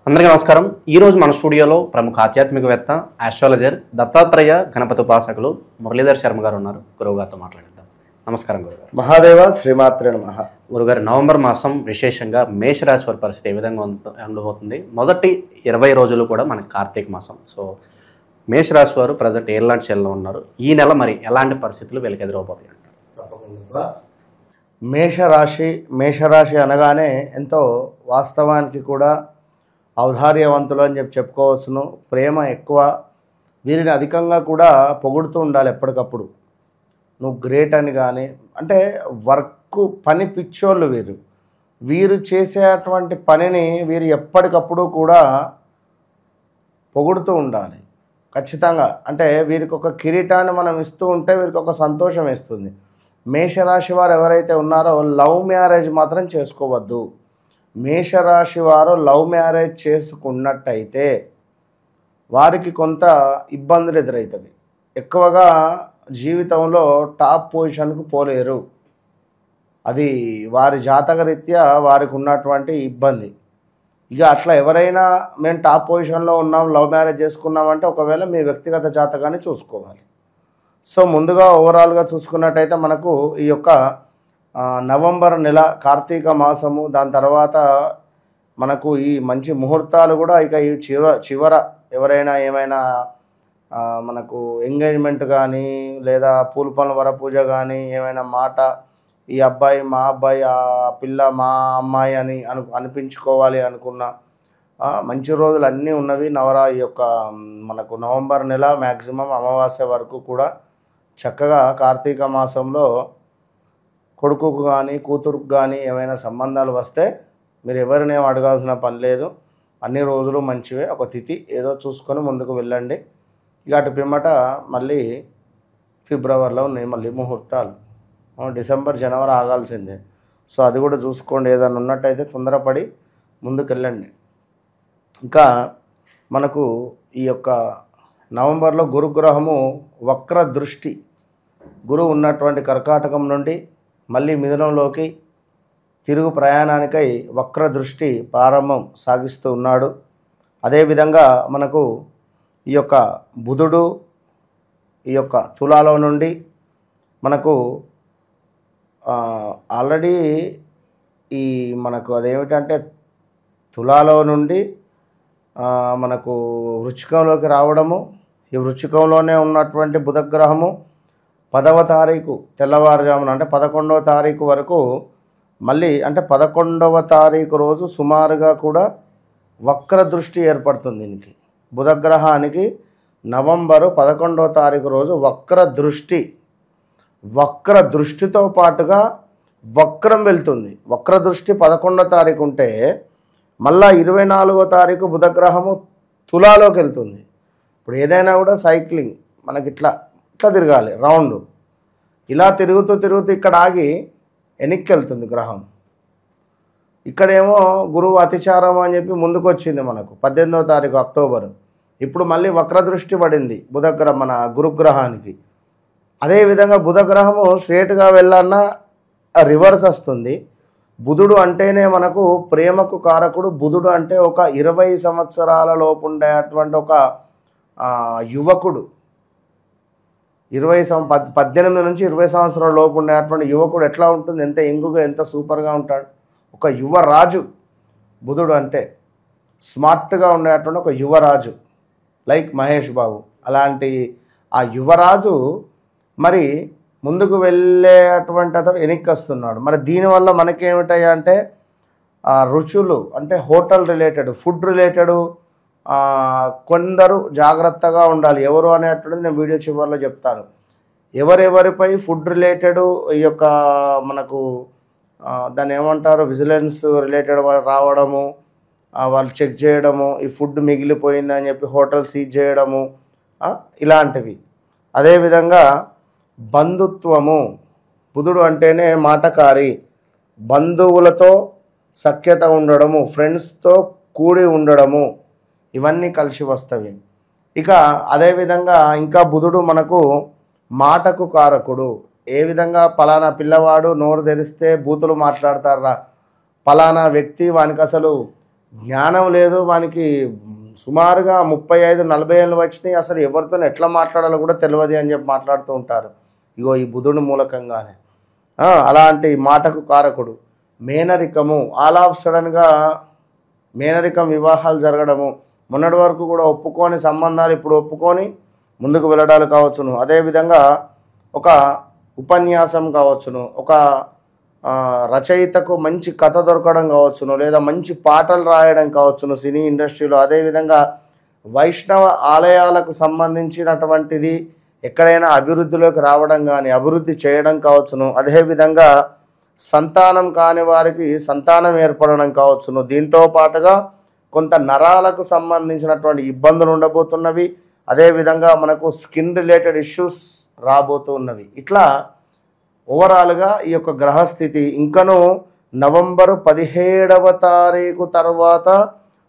అందరికీ నమస్కారం. ఈరోజు మన స్టూడియోలో ప్రముఖ ఆధ్యాత్మికవేత్త ఆస్ట్రాలజర్ దత్తాత్రేయ గణపతి ఉపాసకులు మురళీధర్ శర్మ గారు ఉన్నారు. గురువు గారితో మాట్లాడిద్దాం. నమస్కారం గురుగారు. మహాదేవ శ్రీమాత్రే నమః. గురుగారు, నవంబర్ మాసం విశేషంగా మేషరాశి వారి పరిస్థితి ఏ విధంగా ఉండబోతుంది? మొదటి 20 రోజులు కూడా మనకి కార్తీక మాసం. సో మేషరాశి వారు ప్రజెంట్ ఎలాంటి శైలిలో ఉన్నారు? ఈ నెల మరి ఎలాంటి పరిస్థితులు వీళ్ళకి ఎదురవబోతాయి అంటారు? తప్పకుండా. మేషరాశి అనగానే ఎంతో వాస్తవానికి కూడా ఔదార్యవంతులు అని చెప్పుకోవచ్చును. ప్రేమ ఎక్కువ. వీరిని అధికంగా కూడా పొగుడుతూ ఉండాలి ఎప్పటికప్పుడు. నువ్వు గ్రేట్ అని కానీ, అంటే వర్క్ పని పిచ్చోళ్ళు వీరు చేసేటువంటి పనిని వీరు ఎప్పటికప్పుడు కూడా పొగుడుతూ ఉండాలి ఖచ్చితంగా. అంటే వీరికి ఒక కిరీటాన్ని మనం ఇస్తూ ఉంటే వీరికి ఒక సంతోషం వేస్తుంది. మేషరాశి వారు ఎవరైతే ఉన్నారో లవ్ మ్యారేజ్ మాత్రం చేసుకోవద్దు. మేషరాశి వారు లవ్ మ్యారేజ్ చేసుకున్నట్టయితే వారికి కొంత ఇబ్బందులు ఎదురవుతాయి. ఎక్కువగా జీవితంలో టాప్ పొజిషన్కు పోలేరు. అది వారి జాతకరీత్యా వారికి ఉన్నటువంటి ఇబ్బంది. ఇక అట్లా ఎవరైనా మేము టాప్ పొజిషన్లో ఉన్నాం, లవ్ మ్యారేజ్ చేసుకున్నామంటే ఒకవేళ మీ వ్యక్తిగత జాతకాన్ని చూసుకోవాలి. సో ముందుగా ఓవరాల్గా చూసుకున్నట్టయితే మనకు ఈ యొక్క నవంబర్ నెల కార్తీక మాసము, దాని తర్వాత మనకు ఈ మంచి ముహూర్తాలు కూడా ఇక ఈ చివర ఎవరైనా ఏమైనా మనకు ఎంగేజ్మెంట్ కానీ లేదా పూల పనుల వరపూజ కానీ ఏమైనా మాట ఈ అబ్బాయి మా అబ్బాయి, ఆ పిల్ల మా అమ్మాయి అని అనిపించుకోవాలి అనుకున్న మంచి రోజులు అన్నీ ఉన్నవి. ఈ యొక్క మనకు నవంబర్ నెల మ్యాక్సిమం అమావాస్య వరకు కూడా చక్కగా కార్తీక మాసంలో కొడుకుకు కానీ కూతురుకు కానీ ఏమైనా సంబంధాలు వస్తే మీరు ఎవరినేం అడగాల్సిన పని లేదు. అన్ని రోజులు మంచివే. ఒక తిథి ఏదో చూసుకొని ముందుకు వెళ్ళండి. ఇక అటు పిమ్మట మళ్ళీ ఫిబ్రవరిలో ఉన్నాయి మళ్ళీ ముహూర్తాలు. డిసెంబర్ జనవరి ఆగాల్సిందే. సో అది కూడా చూసుకోండి. ఏదైనా ఉన్నట్టయితే తొందరపడి ముందుకు వెళ్ళండి. ఇంకా మనకు ఈ యొక్క నవంబర్లో గురుగ్రహము వక్ర దృష్టి, గురువు ఉన్నటువంటి కర్కాటకం నుండి మళ్ళీ మిథునంలోకి తిరుగు ప్రయాణానికై వక్ర దృష్టి ప్రారంభం సాగిస్తూ ఉన్నాడు. అదేవిధంగా మనకు ఈ యొక్క బుధుడు ఈ యొక్క తులాలో నుండి మనకు ఆల్రెడీ ఈ మనకు అదేమిటంటే తులాలో నుండి మనకు వృశ్చికంలోకి రావడము, ఈ వృశ్చికంలోనే ఉన్నటువంటి బుధగ్రహము 10వ తారీఖు తెల్లవారుజామున అంటే 11వ తారీఖు వరకు మళ్ళీ అంటే 11వ తారీఖు రోజు సుమారుగా కూడా వక్ర దృష్టి ఏర్పడుతుంది. దీనికి బుధగ్రహానికి నవంబరు 11వ తారీఖు రోజు వక్ర దృష్టితో పాటుగా వక్రం వెళ్తుంది. వక్ర దృష్టి 11వ తారీఖు ఉంటే మళ్ళా 24వ తారీఖు బుధగ్రహము తులాలోకి వెళ్తుంది. ఇప్పుడు ఏదైనా కూడా సైక్లింగ్ మనకి ఇట్లా తిరగాలి రౌండ్. ఇలా తిరుగుతూ ఇక్కడ ఆగి వెనక్కి వెళ్తుంది గ్రహం. ఇక్కడేమో గురువు అతిచారం అని చెప్పి ముందుకు వచ్చింది మనకు 18వ తారీఖు అక్టోబర్. ఇప్పుడు మళ్ళీ వక్రదృష్టి పడింది మన గురుగ్రహానికి. అదేవిధంగా బుధగ్రహము స్ట్రేట్గా వెళ్ళాలన్నా రివర్స్ వస్తుంది. బుధుడు అంటేనే మనకు ప్రేమకు కారకుడు. బుధుడు అంటే ఒక 20 సంవత్సరాల లోపు ఉండేటువంటి ఒక యువకుడు. 18 నుంచి 20 సంవత్సరాల లోపు ఉండేటువంటి యువకుడు ఎట్లా ఉంటుంది, ఎంత ఎంగుగా ఎంత సూపర్గా ఉంటాడు. ఒక యువరాజు బుధుడు అంటే స్మార్ట్గా ఉండేటువంటి ఒక యువరాజు లైక్ మహేష్ బాబు. అలాంటి ఆ యువరాజు మరి ముందుకు వెళ్ళేటువంటి అతడు వెనక్కి వస్తున్నాడు. మరి దీనివల్ల మనకేమిటాయి అంటే రుచులు అంటే హోటల్ రిలేటెడ్, ఫుడ్ రిలేటెడ్ కొందరు జాగ్రత్తగా ఉండాలి. ఎవరు అనేటువంటిది నేను వీడియో చివరిలో చెప్తాను. ఎవరెవరిపై ఫుడ్ రిలేటెడ్ ఈ యొక్క మనకు దాన్ని ఏమంటారు విజిలెన్స్ రిలేటెడ్ రావడము, వాళ్ళు చెక్ చేయడము, ఈ ఫుడ్ మిగిలిపోయిందని చెప్పి హోటల్ సీజ్ చేయడము, ఇలాంటివి. అదేవిధంగా బంధుత్వము, బుధుడు అంటేనే మాటకారి. బంధువులతో సఖ్యత ఉండడము, ఫ్రెండ్స్తో కూడి ఉండడము, ఇవన్నీ కలిసి వస్తవి. ఇక అదేవిధంగా ఇంకా బుధుడు మనకు మాటకు కారకుడు. ఏ విధంగా పలానా పిల్లవాడు నోరు తెరిస్తే బూతులు మాట్లాడతారా, పలానా వ్యక్తి వానికి అసలు జ్ఞానం లేదు, వానికి సుమారుగా 35-40 ఏళ్ళు వచ్చినాయి, అసలు ఎవరితో ఎట్లా మాట్లాడాలో కూడా తెలియదు అని చెప్పి మాట్లాడుతూ ఉంటారు. ఇగో ఈ బుధుడి మూలకంగానే అలాంటి మాటకు కారకుడు. మేనరికము, ఆల్ ఆఫ్ సడన్గా మేనరికం వివాహాలు జరగడము, మొన్నటి వరకు కూడా ఒప్పుకోని సంబంధాలు ఇప్పుడు ఒప్పుకొని ముందుకు వెళ్ళడాలు కావచ్చును. అదేవిధంగా ఒక ఉపన్యాసం కావచ్చును, ఒక రచయితకు మంచి కథ దొరకడం కావచ్చును, లేదా మంచి పాటలు రాయడం కావచ్చును సినీ ఇండస్ట్రీలో. అదేవిధంగా వైష్ణవ ఆలయాలకు సంబంధించినటువంటిది ఎక్కడైనా అభివృద్ధిలోకి రావడం కానీ అభివృద్ధి చేయడం కావచ్చును. అదేవిధంగా సంతానం కాని వారికి సంతానం ఏర్పడడం కావచ్చును. దీంతో పాటుగా కొంత నరాలకు సంబంధించినటువంటి ఇబ్బందులు ఉండబోతున్నవి. అదేవిధంగా మనకు స్కిన్ రిలేటెడ్ ఇష్యూస్ రాబోతున్నవి. ఇట్లా ఓవరాల్గా ఈ యొక్క గ్రహస్థితి ఇంకను నవంబరు 17వ తారీఖు తర్వాత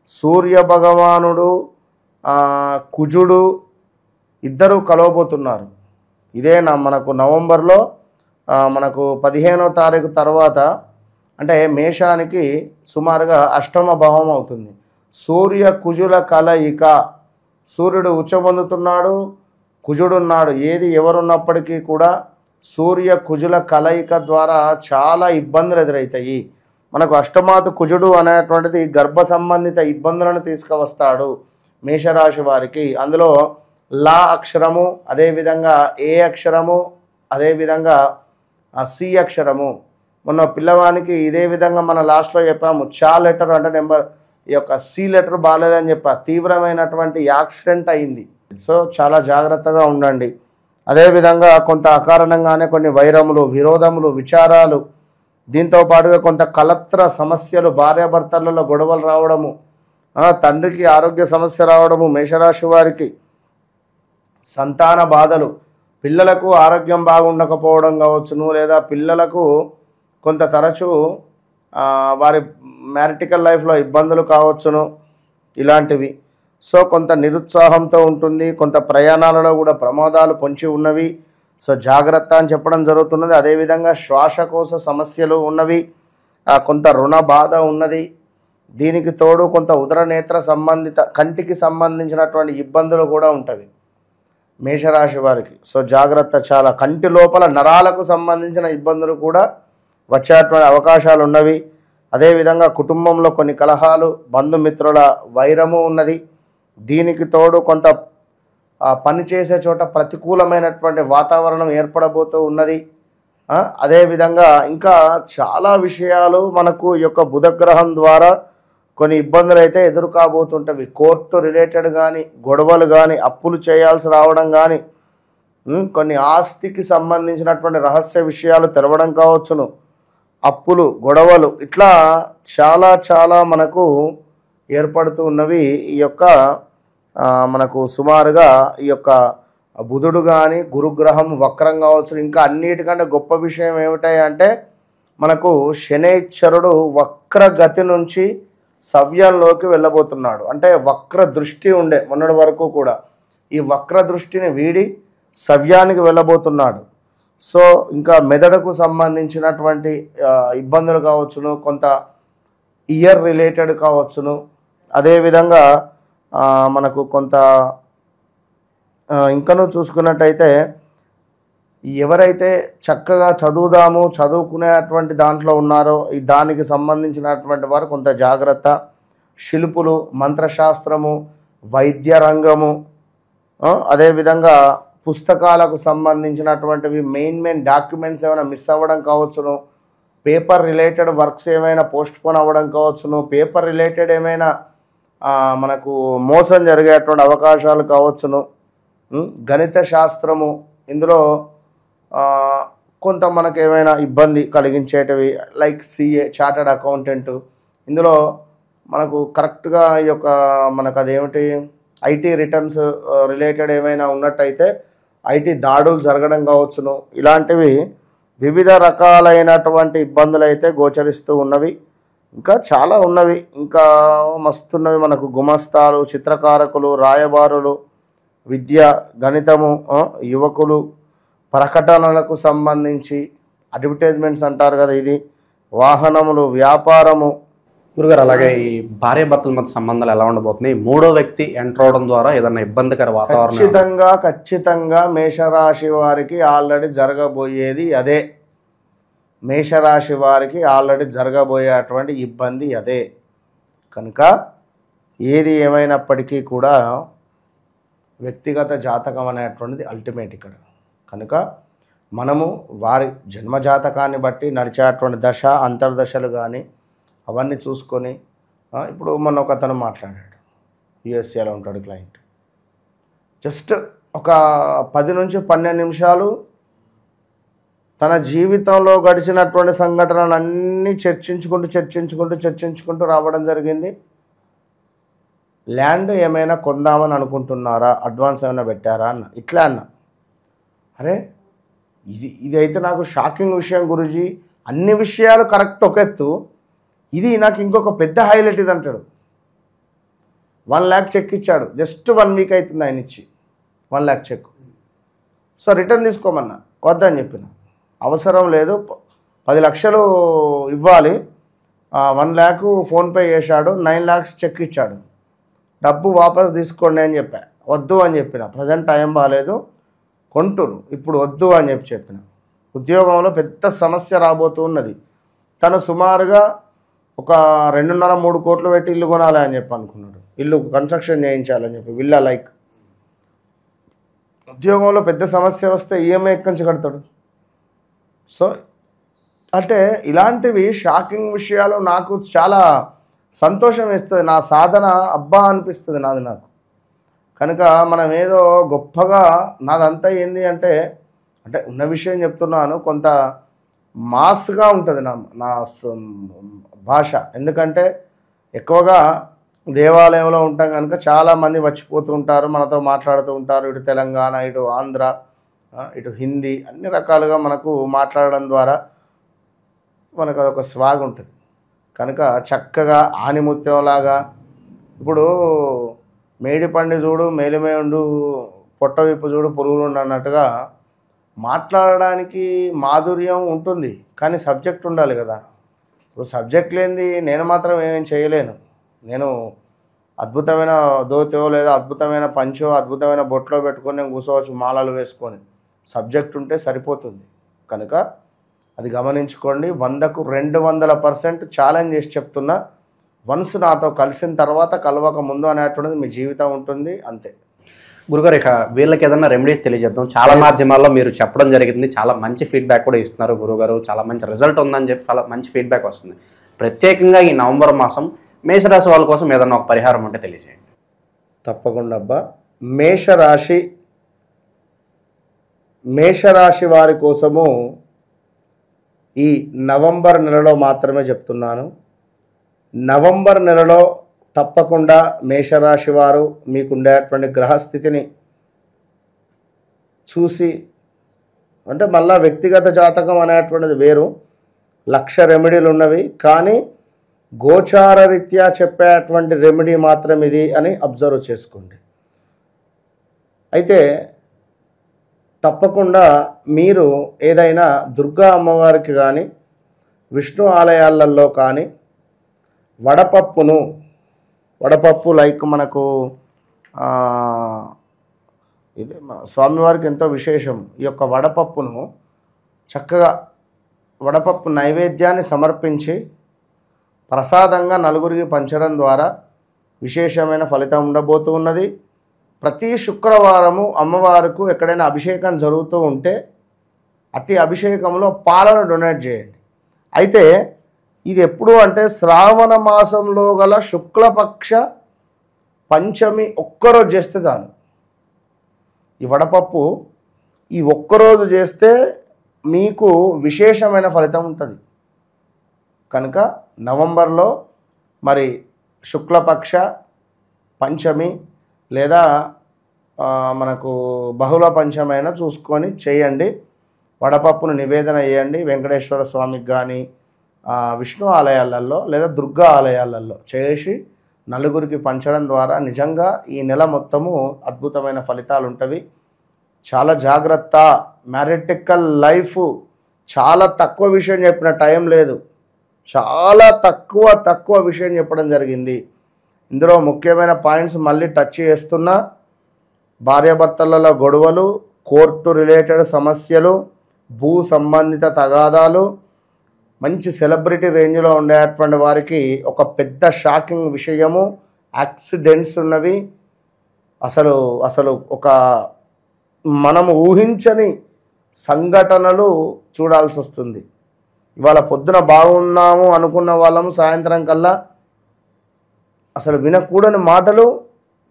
సూర్య భగవానుడు కుజుడు ఇద్దరు కలవబోతున్నారు. ఇదే మనకు నవంబర్లో మనకు 15వ తారీఖు తర్వాత అంటే మేషానికి సుమారుగా అష్టమ భావం అవుతుంది. సూర్య కుజుల కలయిక, సూర్యుడు ఉచ్చబొందుతున్నాడు, కుజుడున్నాడు. ఏది ఎవరున్నప్పటికీ కూడా సూర్య కుజుల కలయిక ద్వారా చాలా ఇబ్బందులు ఎదురవుతాయి. మనకు అష్టమాతు కుజుడు అనేటువంటిది గర్భ సంబంధిత ఇబ్బందులను తీసుకువస్తాడు మేషరాశి వారికి. అందులో లా అక్షరము, అదేవిధంగా ఏ అక్షరము, అదేవిధంగా సి అక్షరము. మొన్న పిల్లవానికి ఇదే విధంగా మన లాస్ట్లో చెప్పాము, చా లెటర్ అంటే నెంబర్ ఈ యొక్క సి లెటర్ బాగాలేదని చెప్పా, తీవ్రమైనటువంటి యాక్సిడెంట్ అయింది. సో చాలా జాగ్రత్తగా ఉండండి. అదేవిధంగా కొంత అకారణంగానే కొన్ని వైరములు, విరోధములు, విచారాలు, దీంతో పాటుగా కొంత కలత్ర సమస్యలు, భార్యాభర్తలలో గొడవలు రావడము, తండ్రికి ఆరోగ్య సమస్య రావడము, మేషరాశి వారికి సంతాన బాధలు, పిల్లలకు ఆరోగ్యం బాగుండకపోవడం కావచ్చును, లేదా పిల్లలకు కొంత తరచూ వారి మ్యారిటికల్ లైఫ్లో ఇబ్బందులు కావచ్చును, ఇలాంటివి. సో కొంత నిరుత్సాహంతో ఉంటుంది, కొంత ప్రయాణాలలో కూడా ప్రమాదాలు పొంచి ఉన్నవి. సో జాగ్రత్త అని చెప్పడం జరుగుతున్నది. అదేవిధంగా శ్వాసకోశ సమస్యలు ఉన్నవి, కొంత రుణ బాధ ఉన్నది. దీనికి తోడు కొంత ఉదర నేత్ర సంబంధిత కంటికి సంబంధించినటువంటి ఇబ్బందులు కూడా ఉంటవి మేషరాశి వారికి. సో జాగ్రత్త, చాలా కంటి లోపల నరాలకు సంబంధించిన ఇబ్బందులు కూడా వచ్చేటువంటి అవకాశాలు ఉన్నవి. అదేవిధంగా కుటుంబంలో కొన్ని కలహాలు, బంధుమిత్రుల వైరము ఉన్నది. దీనికి తోడు కొంత పనిచేసే చోట ప్రతికూలమైనటువంటి వాతావరణం ఏర్పడబోతూ ఉన్నది. అదేవిధంగా ఇంకా చాలా విషయాలు మనకు ఈ యొక్క బుధగ్రహం ద్వారా కొన్ని ఇబ్బందులు అయితే ఎదురు కాబోతుంటవి. కోర్టు రిలేటెడ్ కానీ, గొడవలు కానీ, అప్పులు చేయాల్సి రావడం కానీ, కొన్ని ఆస్తికి సంబంధించినటువంటి రహస్య విషయాలు తెలవడం కావచ్చును, అప్పులు, గొడవలు, ఇట్లా చాలా చాలా మనకు ఏర్పడుతూ ఉన్నవి. ఈ యొక్క మనకు సుమారుగా ఈ యొక్క బుధుడు కానీ గురుగ్రహం వక్రం కావచ్చు. ఇంకా అన్నిటికంటే గొప్ప విషయం ఏమిటంటే మనకు శనైశ్వరుడు వక్రగతి నుంచి సవ్యంలోకి వెళ్ళబోతున్నాడు. అంటే వక్ర దృష్టి ఉండే మొన్నటి వరకు కూడా ఈ వక్ర దృష్టిని వీడి సవ్యానికి వెళ్ళబోతున్నాడు. సో ఇంకా మెదడుకు సంబంధించినటువంటి ఇబ్బందులు కావచ్చును, కొంత ఇయర్ రిలేటెడ్ కావచ్చును. అదేవిధంగా మనకు కొంత ఇంకనూ చూసుకున్నట్టయితే ఎవరైతే చక్కగా చదువుకునేటువంటి దాంట్లో ఉన్నారో ఈ దానికి సంబంధించినటువంటి వారు కొంత జాగ్రత్త. శిల్పులు, మంత్రశాస్త్రము, వైద్య రంగము, అదేవిధంగా పుస్తకాలకు సంబంధించినటువంటివి మెయిన్ డాక్యుమెంట్స్ ఏమైనా మిస్ అవ్వడం కావచ్చును, పేపర్ రిలేటెడ్ వర్క్స్ ఏమైనా పోస్ట్పోన్ అవ్వడం కావచ్చును, పేపర్ రిలేటెడ్ ఏమైనా మనకు మోసం జరిగేటువంటి అవకాశాలు కావచ్చును. గణిత శాస్త్రము, ఇందులో కొంత మనకు ఏమైనా ఇబ్బంది కలిగించేటివి లైక్ సిఏ, చార్టర్డ్ అకౌంటెంట్, ఇందులో మనకు కరెక్ట్గా ఈ యొక్క మనకు అదేమిటి ఐటీ రిటర్న్స్ రిలేటెడ్ ఏమైనా ఉన్నట్టయితే ఐటీ దాడులు జరగడం కావచ్చును. ఇలాంటివి వివిధ రకాలైనటువంటి ఇబ్బందులు అయితే గోచరిస్తూ ఉన్నవి. ఇంకా చాలా ఉన్నవి, ఇంకా మస్తున్నవి. మనకు గుమస్తాలు, చిత్రకారకులు, రాయబారులు, విద్య, గణితము, యువకులు, ప్రకటనలకు సంబంధించి అడ్వర్టైజ్మెంట్స్ అంటారు కదా, ఇది వాహనములు, వ్యాపారము, గురుగారు అలాగే ఈ భార్యాభర్తల మధ్య సంబంధాలు ఎలా ఉండబోతున్నాయి? మూడో వ్యక్తి ఎంటర్ అవడం ద్వారా ఏదైనా ఇబ్బందికర వాతావరణం? ఖచ్చితంగా మేషరాశి వారికి ఆల్రెడీ జరగబోయేది అదే. మేషరాశి వారికి ఆల్రెడీ జరగబోయేటువంటి ఇబ్బంది అదే. కనుక ఏది ఏమైనప్పటికీ కూడా వ్యక్తిగత జాతకం అనేటువంటిది అల్టిమేట్ ఇక్కడ. కనుక మనము వారి జన్మజాతకాన్ని బట్టి నడిచేటువంటి దశ అంతర్దశలు కానీ అవన్నీ చూసుకొని, ఇప్పుడు మొన్న ఒక అతను మాట్లాడాడు, యుఎస్ఏలో ఉంటాడు క్లయింట్. జస్ట్ ఒక 10 నుంచి 12 నిమిషాలు తన జీవితంలో గడిచినటువంటి సంఘటనలన్నీ చర్చించుకుంటూ రావడం జరిగింది. ల్యాండ్ ఏమైనా కొందామని అనుకుంటున్నారా, అడ్వాన్స్ ఏమైనా పెట్టారా అన్న. ఇట్లా అన్న. అరే ఇదైతే నాకు షాకింగ్ విషయం గురూజీ. అన్ని విషయాలు కరెక్ట్ ఒక ఎత్తు, ఇది నాకు ఇంకొక పెద్ద హైలైట్ ఇది అంటాడు. 1 lakh చెక్ ఇచ్చాడు. జస్ట్ 1 week అవుతుంది ఆయన ఇచ్చి 1 lakh చెక్. సో రిటర్న్ తీసుకోమన్నా, వద్దని చెప్పిన. అవసరం లేదు, 10 లక్షలు ఇవ్వాలి, 1 lakh ఫోన్పే చేశాడు, 9 lakhs చెక్ ఇచ్చాడు. డబ్బు వాపస్ తీసుకోండి అని చెప్పా. వద్దు అని చెప్పిన. ప్రజెంట్ టైం బాగాలేదు, కొంటురు, ఇప్పుడు వద్దు అని చెప్పిన. ఉద్యోగంలో పెద్ద సమస్య రాబోతూ ఉన్నది. తను సుమారుగా ఒక 2.5-3 కోట్లు పెట్టి ఇల్లు కొనాలి అని చెప్పి అనుకున్నాడు. ఇల్లు కన్స్ట్రక్షన్ చేయించాలని చెప్పి, విల్లా లైక్. ఉద్యోగంలో పెద్ద సమస్య వస్తే ఈఎంఐ ఎక్కడి నుంచి కడతాడు? సో అంటే ఇలాంటివి షాకింగ్ విషయాలు నాకు చాలా సంతోషం వేస్తుంది. నా సాధన అబ్బా అనిపిస్తుంది నాకు. కనుక మనం ఏదో గొప్పగా నాదంతా ఏంది అంటే ఉన్న విషయం చెప్తున్నాను, కొంత మాస్గా ఉంటుంది నా భాష. ఎందుకంటే ఎక్కువగా దేవాలయంలో ఉంటాం కనుక చాలామంది వచ్చిపోతూ ఉంటారు, మనతో మాట్లాడుతూ ఉంటారు. ఇటు తెలంగాణ, ఇటు ఆంధ్ర, ఇటు హిందీ, అన్ని రకాలుగా మనకు మాట్లాడడం ద్వారా మనకు అదొక స్వాగ్ ఉంటుంది. కనుక చక్కగా ఆణిముత్యంలాగా, ఇప్పుడు మేడిపండి చూడు మేలిమేండు, పొట్ట విప్పు చూడు పురుగులు అన్నట్టుగా మాట్లాడడానికి మాధుర్యం ఉంటుంది, కానీ సబ్జెక్ట్ ఉండాలి కదా. ఇప్పుడు సబ్జెక్ట్ లేనిది నేను మాత్రం ఏమేం చేయలేను. నేను అద్భుతమైన దోతో లేదా అద్భుతమైన పంచో అద్భుతమైన బొట్లో పెట్టుకొని నేను కూర్చోవచ్చు, మాలలు వేసుకొని. సబ్జెక్ట్ ఉంటే సరిపోతుంది. కనుక అది గమనించుకోండి. 100కు 200% ఛాలెంజ్ చేసి చెప్తున్నా. వన్స్ నాతో కలిసిన తర్వాత కలవక ముందు అనేటువంటిది మీ జీవితం ఉంటుంది, అంతే. గురుగారు ఇక వీళ్ళకి ఏదైనా రెమెడీస్ తెలియజేద్దాం. చాలా మాధ్యమాల్లో మీరు చెప్పడం జరిగింది, చాలా మంచి ఫీడ్బ్యాక్ కూడా ఇస్తున్నారు గురుగారు. చాలా మంచి రిజల్ట్ ఉందని చెప్పి చాలా మంచి ఫీడ్బ్యాక్ వస్తుంది. ప్రత్యేకంగా ఈ నవంబర్ మాసం మేషరాశి వాళ్ళ కోసం ఏదైనా ఒక పరిహారం ఉంటే తెలియజేయండి. తప్పకుండా అబ్బా. మేషరాశి వారి కోసము ఈ నవంబర్ నెలలో మాత్రమే చెప్తున్నాను. నవంబర్ నెలలో తప్పకుండా మేషరాశి వారు మీకుండేటువంటి గ్రహస్థితిని చూసి, అంటే మళ్ళా వ్యక్తిగత జాతకం అనేటువంటిది వేరు, 1,00,000 రెమెడీలు ఉన్నవి, కానీ గోచార రీత్యా చెప్పేటువంటి రెమెడీ మాత్రం ఇది అని అబ్జర్వ్ చేసుకోండి. అయితే తప్పకుండా మీరు ఏదైనా దుర్గా అమ్మవారికి కానీ విష్ణు ఆలయాలలో కానీ వడపప్పు లైక్ మనకు ఇది స్వామివారికి ఎంతో విశేషం. ఈ యొక్క వడపప్పును చక్కగా వడపప్పు నైవేద్యాన్ని సమర్పించి ప్రసాదంగా నలుగురికి పంచడం ద్వారా విశేషమైన ఫలితం ఉండబోతూ ఉన్నది. ప్రతి శుక్రవారము అమ్మవారికి ఎక్కడైనా అభిషేకం జరుగుతూ ఉంటే అట్టి అభిషేకంలో పాలను డొనేట్ చేయండి. అయితే ఇది ఎప్పుడు అంటే శ్రావణ మాసంలో గల శుక్లపక్ష పంచమి ఒక్కరోజు చేస్తే చాలు. ఈ వడపప్పు ఈ ఒక్కరోజు చేస్తే మీకు విశేషమైన ఫలితం ఉంటుంది. కనుక నవంబర్లో మరి శుక్లపక్ష పంచమి లేదా మనకు బహుళ పంచమైన చూసుకొని చేయండి. వడపప్పును నివేదన చేయండి. వెంకటేశ్వర స్వామికి కానీ విష్ణు ఆలయాలలో లేదా దుర్గా ఆలయాలలో చేసి నలుగురికి పంచడం ద్వారా నిజంగా ఈ నెల మొత్తము అద్భుతమైన ఫలితాలు ఉంటవి. చాలా జాగ్రత్త. మ్యారిటికల్ లైఫ్ చాలా తక్కువ విషయం చెప్పిన టైం లేదు. చాలా తక్కువ విషయం చెప్పడం జరిగింది. ఇందులో ముఖ్యమైన పాయింట్స్ మళ్ళీ టచ్ చేస్తున్నా, భార్యాభర్తలలో గొడవలు, కోర్టు రిలేటెడ్ సమస్యలు, భూ సంబంధిత తగాదాలు, మంచి సెలబ్రిటీ రేంజ్లో ఉండేటువంటి వారికి ఒక పెద్ద షాకింగ్ విషయము, యాక్సిడెంట్స్ ఉన్నవి, అసలు ఒక మనము ఊహించని సంఘటనలు చూడాల్సి వస్తుంది. ఇవాళ పొద్దున బాగున్నాము అనుకున్న వాళ్ళము సాయంత్రం కల్లా అసలు వినకూడని మాటలు,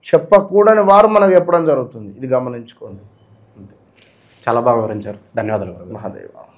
చెప్పకూడని వారు మనకు చెప్పడం జరుగుతుంది. ఇది గమనించుకోండి. చాలా బాగా వివరించారు. ధన్యవాదాలు. మహాదేవ.